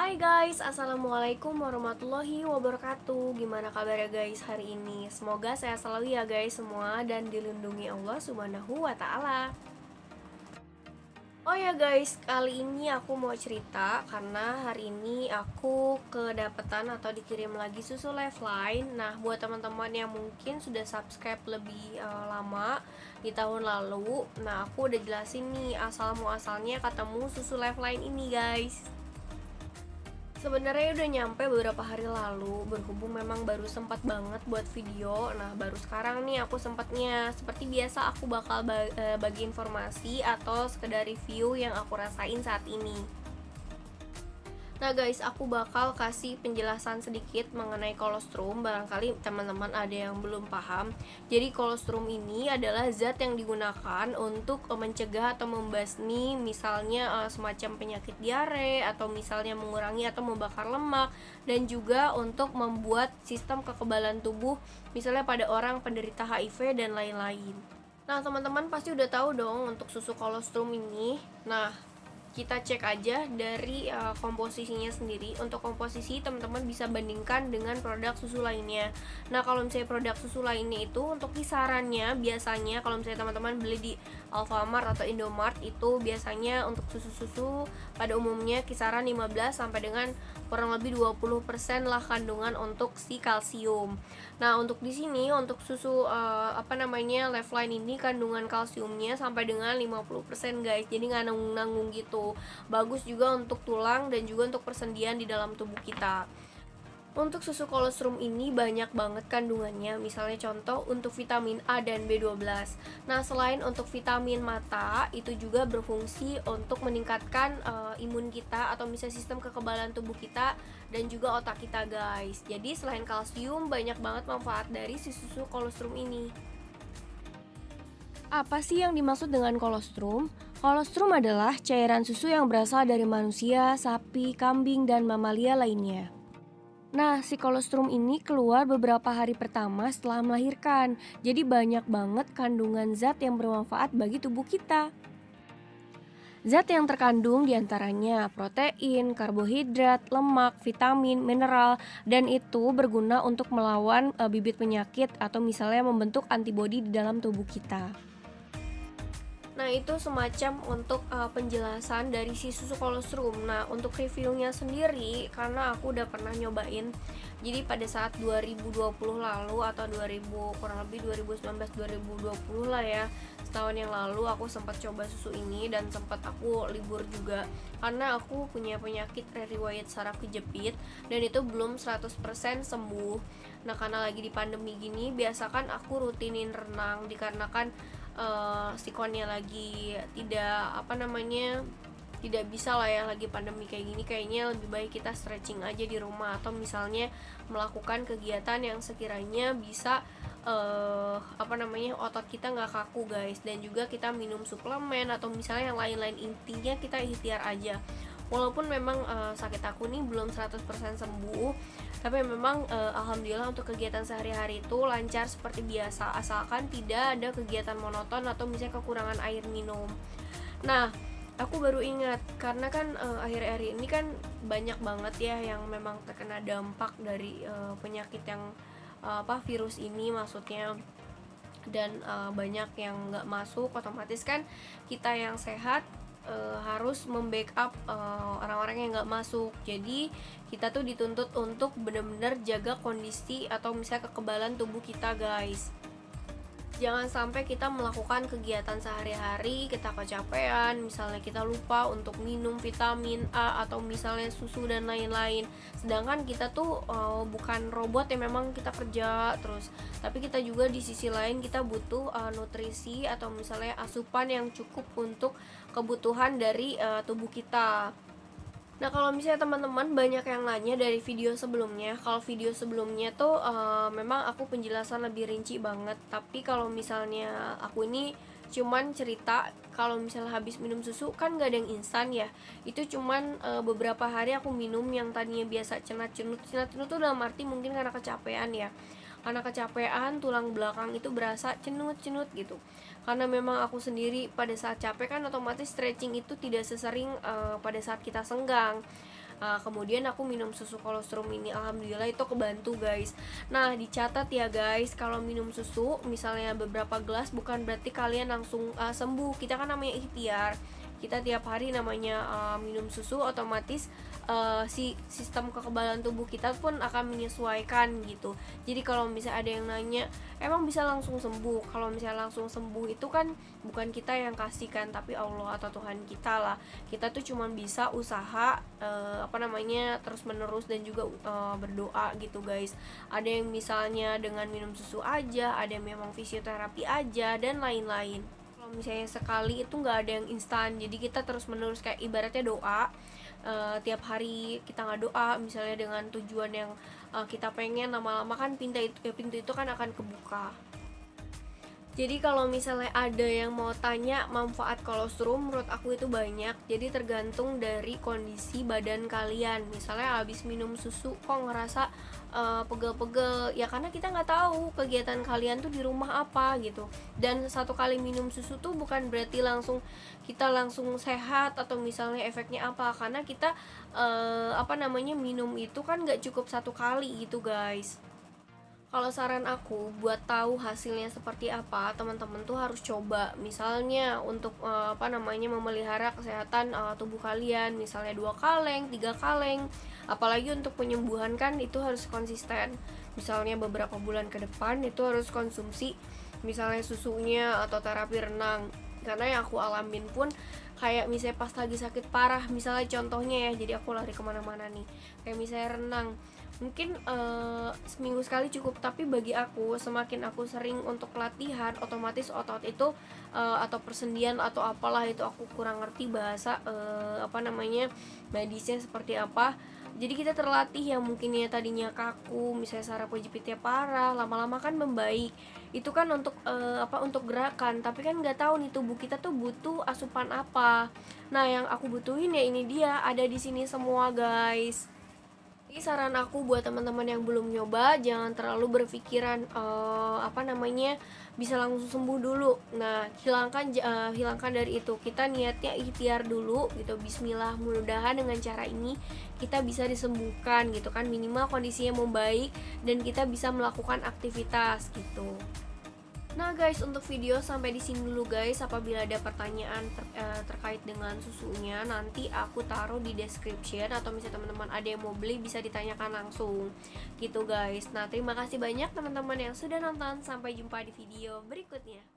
Hai guys, assalamualaikum warahmatullahi wabarakatuh. Gimana kabarnya guys hari ini? Semoga sehat selalu ya guys semua dan dilindungi Allah subhanahu wa ta'ala. Oh ya guys, kali ini aku mau cerita karena hari ini aku kedapetan atau dikirim lagi susu Lifeline. Nah, buat teman-teman yang mungkin sudah subscribe lebih lama di tahun lalu, nah aku udah jelasin nih asal muasalnya ketemu susu Lifeline ini guys. Sebenarnya udah nyampe beberapa hari lalu, berhubung memang baru sempat banget buat video. Nah, baru sekarang nih aku sempatnya. Seperti biasa aku bakal bagi informasi atau sekedar review yang aku rasain saat ini. Nah guys, aku bakal kasih penjelasan sedikit mengenai kolostrum. Barangkali teman-teman ada yang belum paham. Jadi kolostrum ini adalah zat yang digunakan untuk mencegah atau membasmi misalnya semacam penyakit diare, atau misalnya mengurangi atau membakar lemak, dan juga untuk membuat sistem kekebalan tubuh misalnya pada orang penderita HIV dan lain-lain. Nah teman-teman pasti udah tahu dong untuk susu kolostrum ini. Nah, kita cek aja dari komposisinya sendiri. Untuk komposisi teman-teman bisa bandingkan dengan produk susu lainnya. Nah, kalau misalnya produk susu lainnya itu untuk kisarannya biasanya kalau misalnya teman-teman beli di Alfamart atau Indomart itu biasanya untuk susu-susu pada umumnya kisaran 15 sampai dengan kurang lebih 20% lah kandungan untuk si kalsium. Nah, untuk di sini untuk susu Lifeline ini kandungan kalsiumnya sampai dengan 50% guys. Jadi nggak nanggung-nanggung gitu. Bagus juga untuk tulang dan juga untuk persendian di dalam tubuh kita. Untuk susu kolostrum ini banyak banget kandungannya. Misalnya contoh untuk vitamin A dan B12. Nah, selain untuk vitamin mata, itu juga berfungsi untuk meningkatkan imun kita atau misalnya sistem kekebalan tubuh kita dan juga otak kita guys. Jadi selain kalsium banyak banget manfaat dari si susu kolostrum ini. Apa sih yang dimaksud dengan kolostrum? Kolostrum adalah cairan susu yang berasal dari manusia, sapi, kambing, dan mamalia lainnya. Nah, si kolostrum ini keluar beberapa hari pertama setelah melahirkan. Jadi banyak banget kandungan zat yang bermanfaat bagi tubuh kita. Zat yang terkandung diantaranya protein, karbohidrat, lemak, vitamin, mineral, dan itu berguna untuk melawan bibit penyakit atau misalnya membentuk antibodi di dalam tubuh kita. Nah, itu semacam untuk penjelasan dari si susu kolostrum. Nah, untuk reviewnya sendiri karena aku udah pernah nyobain. Jadi pada saat 2020 lalu atau 2000 kurang lebih 2019 2020 lah ya. Setahun yang lalu aku sempat coba susu ini dan sempat aku libur juga karena aku punya penyakit riwayat saraf kejepit dan itu belum 100% sembuh. Nah, karena lagi di pandemi gini, biasakan aku rutinin renang dikarenakan sikonnya lagi tidak bisa lah ya, lagi pandemi kayak gini kayaknya lebih baik kita stretching aja di rumah atau misalnya melakukan kegiatan yang sekiranya bisa otot kita nggak kaku guys, dan juga kita minum suplemen atau misalnya yang lain-lain, intinya kita ikhtiar aja. Walaupun memang sakit aku nih belum 100% sembuh, tapi memang alhamdulillah untuk kegiatan sehari-hari itu lancar seperti biasa, asalkan tidak ada kegiatan monoton atau misalnya kekurangan air minum. Nah, aku baru ingat karena kan akhir-akhir ini kan banyak banget ya yang memang terkena dampak dari penyakit yang virus ini maksudnya, dan banyak yang nggak masuk, otomatis kan kita yang sehat harus membackup orang-orang yang nggak masuk. Jadi kita tuh dituntut untuk benar-benar jaga kondisi atau misalnya kekebalan tubuh kita guys. Jangan sampai kita melakukan kegiatan sehari-hari kita kecapean, misalnya kita lupa untuk minum vitamin A atau misalnya susu dan lain-lain. Sedangkan kita tuh bukan robot yang memang kita kerja terus, tapi kita juga di sisi lain kita butuh nutrisi atau misalnya asupan yang cukup untuk kebutuhan dari tubuh kita. Nah, kalau misalnya teman-teman banyak yang nanya dari video sebelumnya, kalau video sebelumnya tuh memang aku penjelasan lebih rinci banget. Tapi kalau misalnya aku ini cuman cerita, kalau misalnya habis minum susu kan gak ada yang instan ya. Itu cuman beberapa hari aku minum yang tadinya biasa cenat-cenut. Cenat-cenut tuh dalam arti mungkin karena kecapean ya. Karena kecapean, tulang belakang itu berasa cenut-cenut gitu. Karena memang aku sendiri pada saat capek kan otomatis stretching itu tidak sesering pada saat kita senggang. Kemudian aku minum susu kolostrum ini, alhamdulillah itu kebantu guys. Nah dicatat ya guys, kalau minum susu misalnya beberapa gelas bukan berarti kalian langsung sembuh. Kita kan namanya ikhtiar, kita tiap hari namanya minum susu, otomatis si sistem kekebalan tubuh kita pun akan menyesuaikan gitu. Jadi kalau misalnya ada yang nanya emang bisa langsung sembuh, kalau misalnya langsung sembuh itu kan bukan kita yang kasihkan, tapi Allah atau Tuhan kita lah. Kita tuh cuma bisa usaha terus menerus dan juga berdoa gitu guys. Ada yang misalnya dengan minum susu aja, ada yang memang fisioterapi aja, dan lain-lain. Kalau misalnya sekali itu nggak ada yang instan, jadi kita terus menerus kayak ibaratnya doa. Tiap hari kita nggak doa misalnya dengan tujuan yang kita pengen, lama-lama kan pintu itu kan akan kebuka. Jadi kalau misalnya ada yang mau tanya manfaat kolostrum, menurut aku itu banyak. Jadi tergantung dari kondisi badan kalian. Misalnya habis minum susu kok ngerasa pegel-pegel, ya karena kita nggak tahu kegiatan kalian tuh di rumah apa gitu. Dan satu kali minum susu tuh bukan berarti kita langsung sehat atau misalnya efeknya apa, karena kita minum itu kan nggak cukup satu kali gitu guys. Kalau saran aku buat tahu hasilnya seperti apa, teman-teman tuh harus coba. Misalnya untuk memelihara kesehatan tubuh kalian, misalnya 2 kaleng, 3 kaleng. Apalagi untuk penyembuhan kan itu harus konsisten. Misalnya beberapa bulan ke depan itu harus konsumsi misalnya susunya atau terapi renang. Karena yang aku alamin pun kayak misalnya pas lagi sakit parah, misalnya contohnya ya, jadi aku lari kemana-mana nih, kayak misalnya renang, mungkin seminggu sekali cukup, tapi bagi aku semakin aku sering untuk latihan, otomatis otot itu atau persendian atau apalah itu, aku kurang ngerti bahasa medisnya seperti apa. Jadi kita terlatih yang mungkin ya tadinya kaku, misalnya saraf wajipitnya parah, lama-lama kan membaik. Itu kan untuk gerakan, tapi kan nggak tahu nih tubuh kita tuh butuh asupan apa. Nah yang aku butuhin ya ini dia, ada di sini semua guys. Jadi saran aku buat teman-teman yang belum nyoba, jangan terlalu berpikiran bisa langsung sembuh dulu. Nah, hilangkan dari itu. Kita niatnya ikhtiar dulu gitu. Bismillah, mudah-mudahan dengan cara ini kita bisa disembuhkan gitu kan, minimal kondisinya membaik dan kita bisa melakukan aktivitas gitu. Nah guys, untuk video sampai di sini dulu guys. Apabila ada pertanyaan terkait dengan susunya, nanti aku taruh di description, atau misalnya teman-teman ada yang mau beli bisa ditanyakan langsung gitu guys. Nah terima kasih banyak teman-teman yang sudah nonton. Sampai jumpa di video berikutnya.